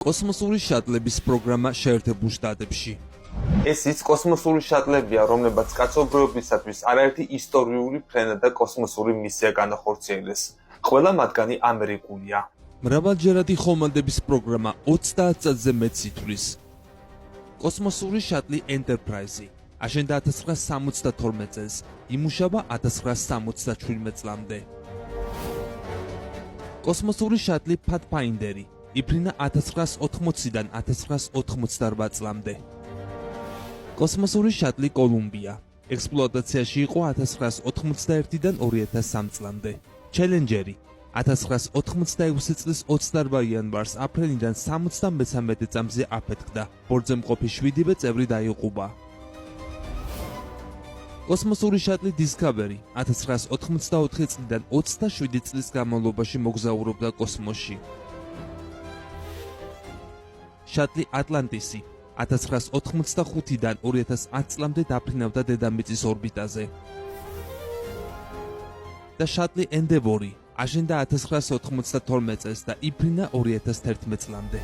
კოსმოსური შატლების პროგრამა შეერთებულ შტატებში. ეს ის კოსმოსური შატლებია, რომლებაც კაცობრიობისათვის არაერთი ისტორიული ფრენა და კოსმოსური მისია განახორციელეს. ყველა მათგანი ამერიკულია. მრავალჯერადი ხომალდების პროგრამა 30 წელზე მეტს ითვლის. კოსმოსური შატლი Enterprise აშენდა 1972 წელს, იმუშავა 1977 წლამდე. კოსმოსური შატლი Pathfinder იფრინა 1980-დან 1988 წლამდე. კოსმოსური შატლი Columbia ექსპლუატაციაში იყო 1991-დან 2003 წლამდე. Challenger 1986 წლის 28 იანვარს აპრილიდან 73 წამზე აფეთქდა. ბორტზე მყოფი 7-ვე წევრი დაიღუპა. კოსმოსური შატლი Discovery 1984 წლიდან 27 წლის განმავლობაში მოგზაურობდა კოსმოსში. შატლი Atlantis 1985-დან 2010 წლამდე დაფრინავდა დედამიწის ორბიტაზე. და შატლი Endeavour აშენდა 1992 წელს და იფრინა 2011 წლამდე.